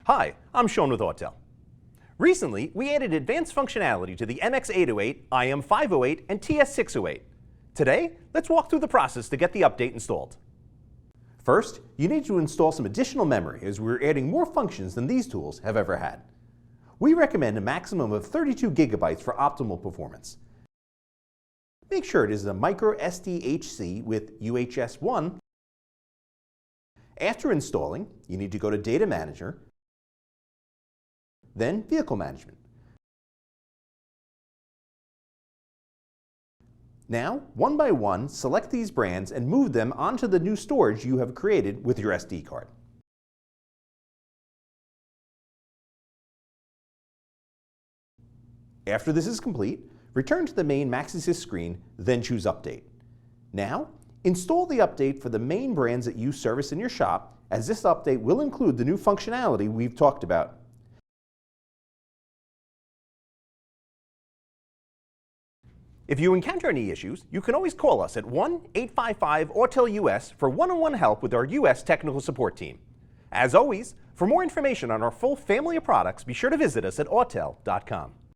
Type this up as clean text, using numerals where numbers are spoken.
Hi, I'm Sean with Autel. Recently, we added advanced functionality to the MX808, IM508, and TS608. Today, let's walk through the process to get the update installed. First, you need to install some additional memory as we're adding more functions than these tools have ever had. We recommend a maximum of 32 gigabytes for optimal performance. Make sure it is a micro SDHC with UHS 1. After installing, you need to go to Data Manager, then Vehicle Management. Now, one by one, select these brands and move them onto the new storage you have created with your SD card. After this is complete, return to the main MaxAssist screen, then choose Update. Now, install the update for the main brands that you service in your shop, as this update will include the new functionality we've talked about. If you encounter any issues, you can always call us at 1-855-AUTEL-US for one-on-one help with our US technical support team. As always, for more information on our full family of products, be sure to visit us at autel.com.